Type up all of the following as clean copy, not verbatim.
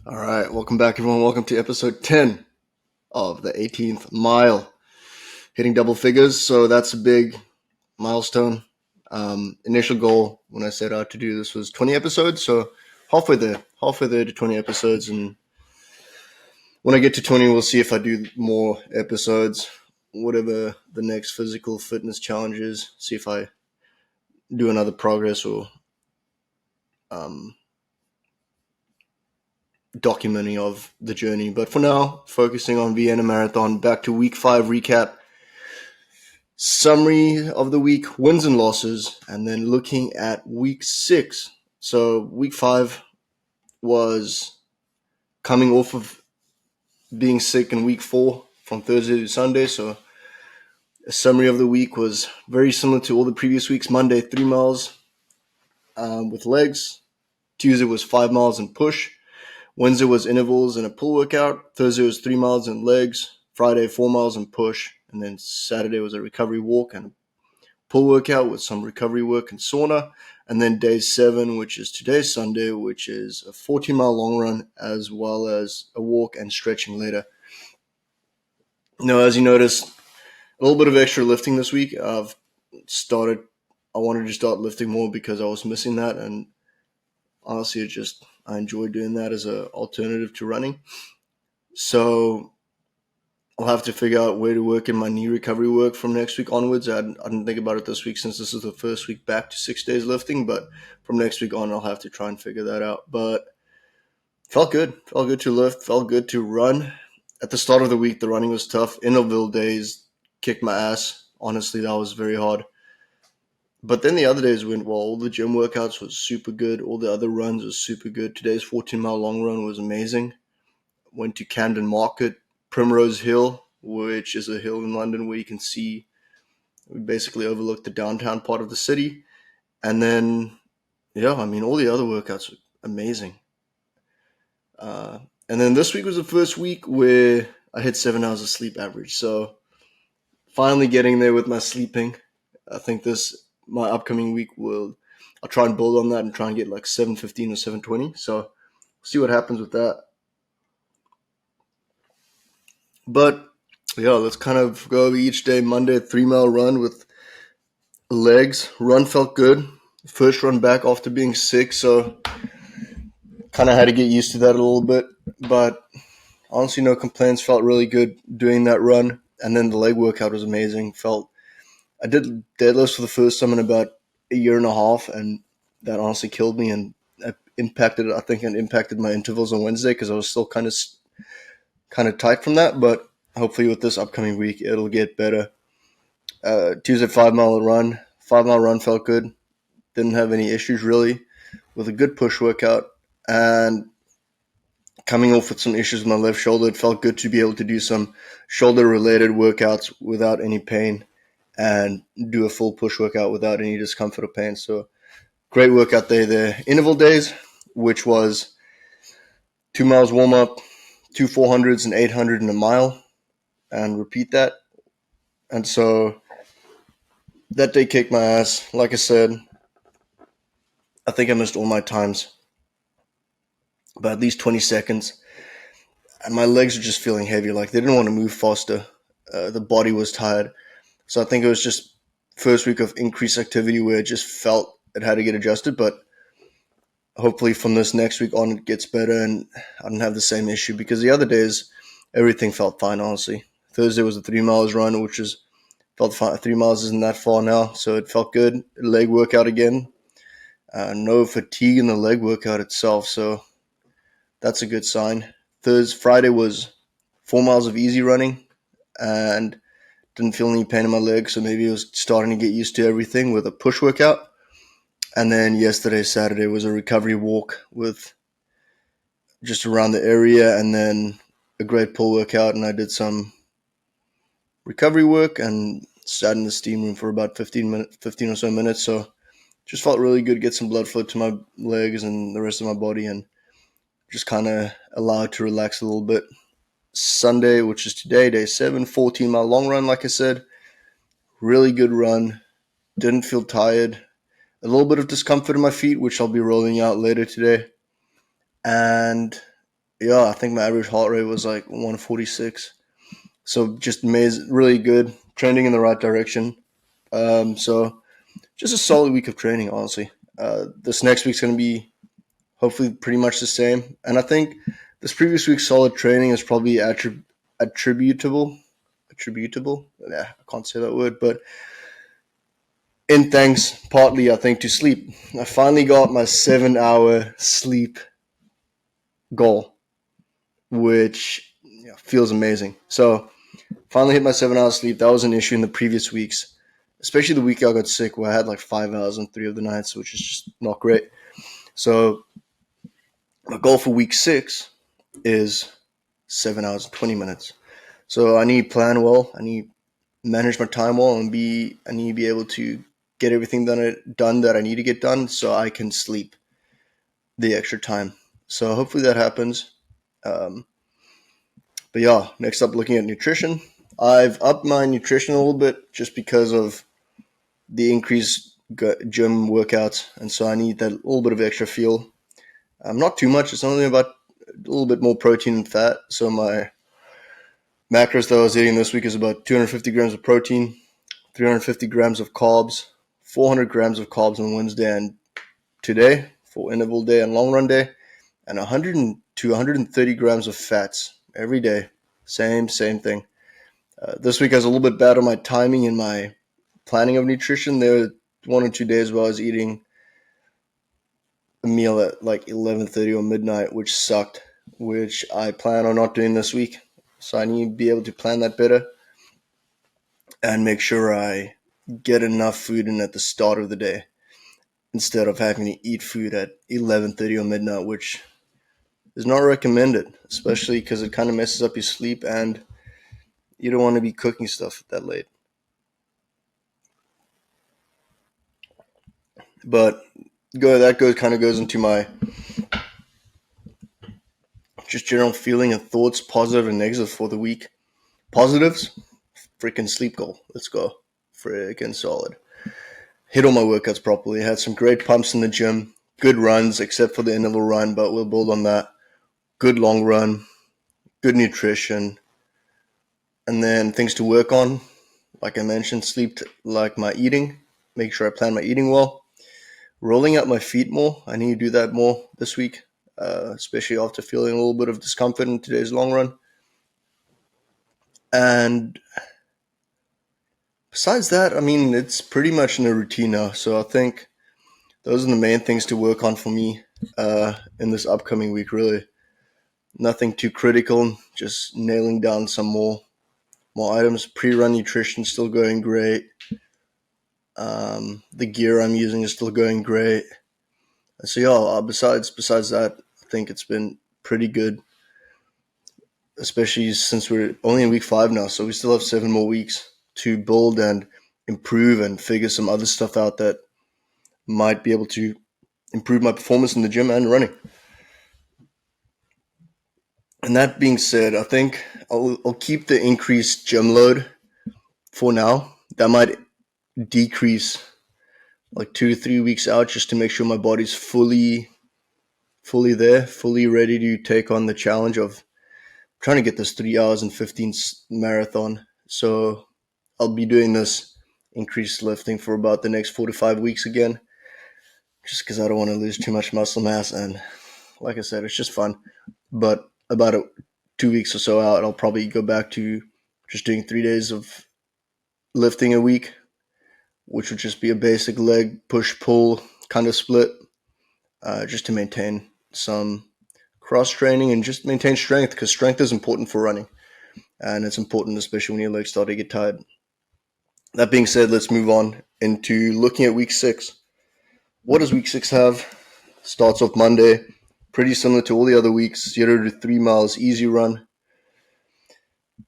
All right, welcome back, everyone. Welcome to episode 10 of the 18th mile, hitting double figures. So that's a big milestone. Initial goal when I set out to do this was 20 episodes. So halfway there to 20 episodes. And when I get to 20, we'll see if I do more episodes, whatever the next physical fitness challenge is. See if I do another progress or um, documenting of the journey. But for now, focusing on Vienna Marathon. Back to week 5 recap. Summary of the week, wins and losses, and then looking at week 6. So week 5 was coming off of being sick in week 4 from Thursday to Sunday. So a summary of the week was very similar to all the previous weeks. Monday, 3 miles with legs. Tuesday was 5 miles and push. Wednesday was intervals and a pull workout. Thursday was 3 miles and legs. Friday, 4 miles and push. And then Saturday was a recovery walk and pull workout with some recovery work and sauna. And then day 7, which is today's Sunday, which is a 14-mile long run as well as a walk and stretching later. Now, as you notice, a little bit of extra lifting this week. I wanted to start lifting more because I was missing that. And honestly, I enjoy doing that as an alternative to running. So I'll have to figure out where to work in my knee recovery work from next week onwards. I didn't think about it this week since this is the first week back to 6 days lifting, but from next week on, I'll have to try and figure that out. But felt good. Felt good to lift. Felt good to run. At the start of the week, the running was tough. Interval days kicked my ass. Honestly, that was very hard. But then the other days went well. All the gym workouts was super good. All the other runs was super good. Today's 14-mile long run was amazing. Went to Camden Market, Primrose Hill, which is a hill in London where you can see, we basically overlook the downtown part of the city. And then, all the other workouts were amazing. And then this week was the first week where I hit 7 hours of sleep average. So finally getting there with my sleeping. I think my upcoming week I'll try and build on that and try and get like 7:15 or 7:20. So see what happens with that. But yeah, let's kind of go over each day. Monday, 3-mile run with legs. Run felt good. First run back after being sick, so kind of had to get used to that a little bit. But honestly, no complaints. Felt really good doing that run. And then the leg workout was amazing. I did deadlifts for the first time in about a year and a half, and that honestly killed me. And it impacted my intervals on Wednesday because I was still kind of tight from that. But hopefully, with this upcoming week, it'll get better. Tuesday, 5-mile run. 5-mile run felt good. Didn't have any issues really with a good push workout. And coming off with some issues with my left shoulder, it felt good to be able to do some shoulder-related workouts without any pain and do a full push workout without any discomfort or pain. So great workout day there. Interval days, which was 2 miles warm-up, 2 400s and 800 in a mile, and repeat that. And so that day kicked my ass. Like I said, I think I missed all my times by at least 20 seconds. And my legs were just feeling heavy. Like they didn't want to move faster. The body was tired. So I think it was just first week of increased activity where it just felt it had to get adjusted. But hopefully from this next week on, it gets better and I don't have the same issue because the other days, everything felt fine, honestly. Thursday was a 3 miles run, which felt fine. 3 miles isn't that far now. So it felt good. Leg workout again. No fatigue in the leg workout itself. So that's a good sign. Friday was 4 miles of easy running and didn't feel any pain in my legs, so maybe it was starting to get used to everything with a push workout. And then yesterday, Saturday, was a recovery walk with just around the area and then a great pull workout, and I did some recovery work and sat in the steam room for about 15 or so minutes. So just felt really good, get some blood flow to my legs and the rest of my body and just kind of allowed to relax a little bit. Sunday, which is today, day 7, 14-mile long run, like I said. Really good run. Didn't feel tired. A little bit of discomfort in my feet, which I'll be rolling out later today. And Yeah, I think my average heart rate was like 146. So just amazing, really good, trending in the right direction. So just a solid week of training, honestly. This next week's going to be hopefully pretty much the same. And I think this previous week's solid training is probably attributable. Attributable? Yeah, I can't say that word, but in thanks partly, I think, to sleep. I finally got my 7 hour sleep goal, which feels amazing. So finally hit my 7 hours sleep. That was an issue in the previous weeks, especially the week I got sick where I had like 5 hours on 3 of the nights, which is just not great. So my goal for week 6 is 7 hours and 20 minutes. So I need to plan well. I need to manage my time well, and I need to be able to get everything done that I need to get done so I can sleep the extra time. So hopefully that happens. Um, but yeah, next up, looking at nutrition. I've upped my nutrition a little bit just because of the increased gym workouts, and so I need that little bit of extra fuel. Not too much. It's only about a little bit more protein and fat. So my macros that I was eating this week is about 250 grams of protein, 350 grams of carbs, 400 grams of carbs on Wednesday and today for interval day and long run day, and 100 to 130 grams of fats every day. Same thing. This week I was a little bit bad on my timing and my planning of nutrition. There were 1 or 2 days where I was eating a meal at like 11:30 or midnight, which sucked, which I plan on not doing this week. So I need to be able to plan that better and make sure I get enough food in at the start of the day instead of having to eat food at 11:30 or midnight, which is not recommended, especially because it kind of messes up your sleep and you don't want to be cooking stuff that late. But that goes into my just general feeling and thoughts, positive and negative for the week. Positives, freaking sleep goal. Let's go. Freaking solid. Hit all my workouts properly. Had some great pumps in the gym. Good runs, except for the interval run, but we'll build on that. Good long run. Good nutrition. And then things to work on. Like I mentioned, sleep like my eating. Make sure I plan my eating well. Rolling out my feet more. I need to do that more this week, especially after feeling a little bit of discomfort in today's long run. And besides that, I mean, it's pretty much in a routine now. So I think those are the main things to work on for me in this upcoming week, really. Nothing too critical, just nailing down some more items. Pre-run nutrition still going great. The gear I'm using is still going great. So yeah, besides that, I think it's been pretty good, especially since we're only in week 5 now. So we still have 7 more weeks to build and improve and figure some other stuff out that might be able to improve my performance in the gym and running. And that being said, I think I'll keep the increased gym load for now. That might decrease like 2 to 3 weeks out just to make sure my body's fully there, fully ready to take on the challenge of trying to get this 3 hours and 15 marathon. So I'll be doing this increased lifting for about the next 4 to 5 weeks again, just because I don't want to lose too much muscle mass. And like I said, it's just fun. But about 2 weeks or so out, I'll probably go back to just doing 3 days of lifting a week, which would just be a basic leg push pull kind of split, just to maintain some cross training and just maintain strength, because strength is important for running, and it's important especially when your legs start to get tired. That being said, let's move on into looking at week 6. What does week 6 have? Starts off Monday, pretty similar to all the other weeks. 0 to 3 miles easy run.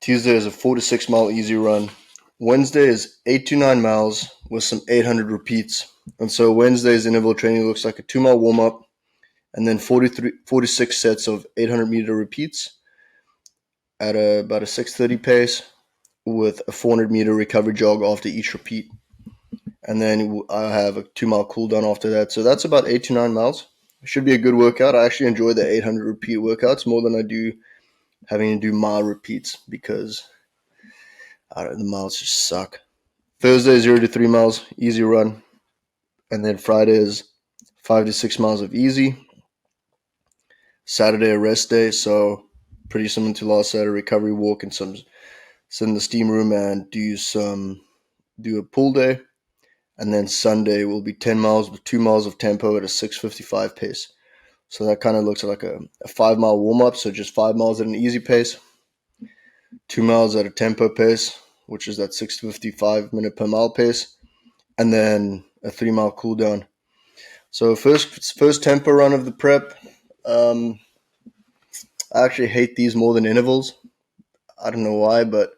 Tuesday is a 4 to 6 mile easy run. Wednesday is 8 to 9 miles with some 800 repeats. And so Wednesday's interval training looks like a 2 mile warm up and then 46 sets of 800-meter repeats at about a 6:30 pace with a 400-meter recovery jog after each repeat. And then I have a 2 mile cool down after that. So that's about 8 to 9 miles. It should be a good workout. I actually enjoy the 800 repeat workouts more than I do having to do mile repeats because I don't know, the miles just suck. Thursday, 0 to 3 miles, easy run. And then Friday is 5 to 6 miles of easy. Saturday, a rest day. So pretty similar to last Saturday, recovery walk and sit in the steam room and do a pull day. And then Sunday will be 10 miles with 2 miles of tempo at a 6:55 pace. So that kind of looks like a 5 mile warm up. So just 5 miles at an easy pace, 2 miles at a tempo pace, which is that 6:55 minute per mile pace, and then a 3 mile cool down. So first tempo run of the prep. I actually hate these more than intervals. I don't know why, but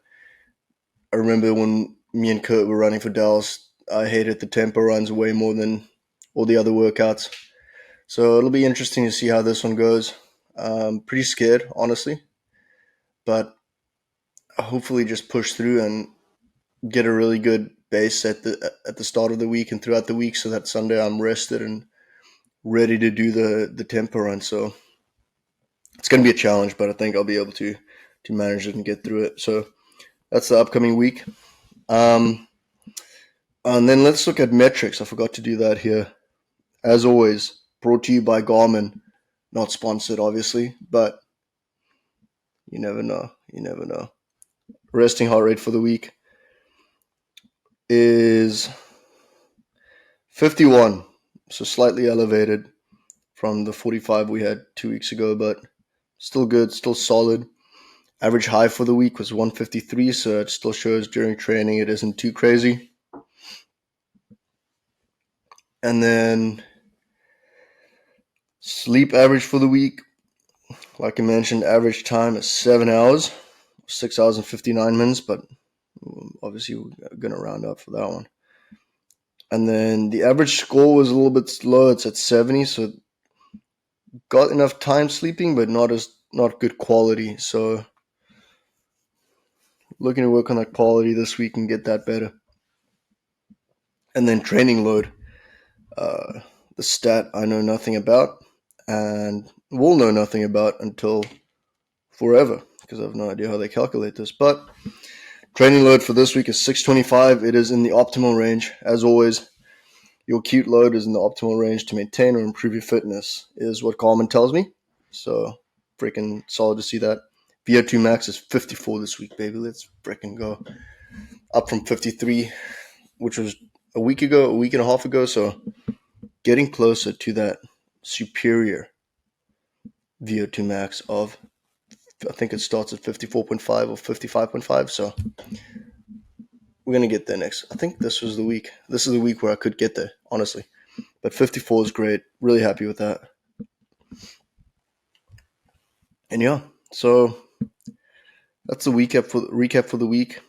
I remember when me and Kurt were running for Dallas, I hated the tempo runs way more than all the other workouts. So it'll be interesting to see how this one goes. Pretty scared, honestly, but hopefully just push through and get a really good base at the start of the week and throughout the week, so that Sunday I'm rested and ready to do the tempo run. So it's going to be a challenge, but I think I'll be able to manage it and get through it. So that's the upcoming week. And then let's look at metrics. I forgot to do that here. As always, brought to you by Garmin. Not sponsored, obviously, but you never know. You never know. Resting heart rate for the week is 51, so slightly elevated from the 45 we had 2 weeks ago, but still good, still solid. Average high for the week was 153, so it still shows during training it isn't too crazy. And then sleep average for the week, like I mentioned, average time is 7 hours, 6 hours and 59 minutes, but obviously we're going to round up for that one. And then the average score was a little bit low. It's at 70, so got enough time sleeping, but not good quality. So looking to work on that quality this week and get that better. And then training load, the stat I know nothing about and will know nothing about until forever because I have no idea how they calculate this. But training load for this week is 625. It is in the optimal range. As always, your acute load is in the optimal range to maintain or improve your fitness, is what Garmin tells me. So freaking solid to see that. VO2 max is 54 this week, baby. Let's freaking go. Up from 53, which was a week and a half ago. So getting closer to that superior VO2 max of, I think it starts at 54.5 or 55.5. So we're going to get there next. I think this was the week. This is the week where I could get there, honestly. But 54 is great. Really happy with that. And yeah, so that's the recap for the week.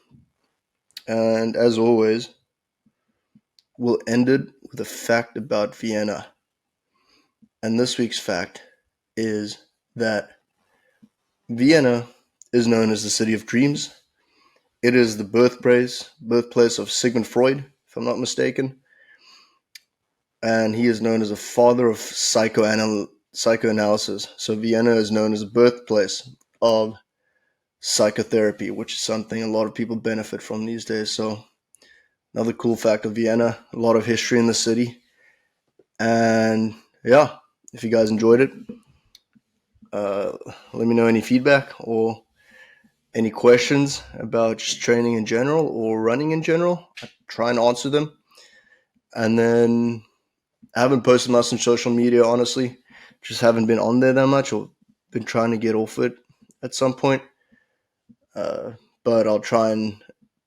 And as always, we'll end it with a fact about Vienna. And this week's fact is that Vienna is known as the city of dreams. It is the birthplace of Sigmund Freud, if I'm not mistaken. And he is known as a father of psychoanalysis. So Vienna is known as the birthplace of psychotherapy, which is something a lot of people benefit from these days. So another cool fact of Vienna, a lot of history in the city. And yeah, if you guys enjoyed it, let me know any feedback or any questions about just training in general or running in general. I try and answer them. And then I haven't posted much on social media, honestly. Just haven't been on there that much or been trying to get off it at some point. But I'll try and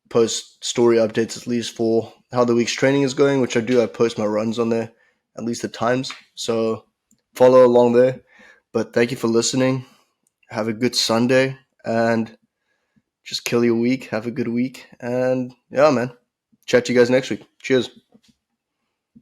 post story updates at least for how the week's training is going, which I do. I post my runs on there at least at times. So follow along there. But thank you for listening. Have a good Sunday and just kill your week. Have a good week. And yeah, man. Chat to you guys next week. Cheers.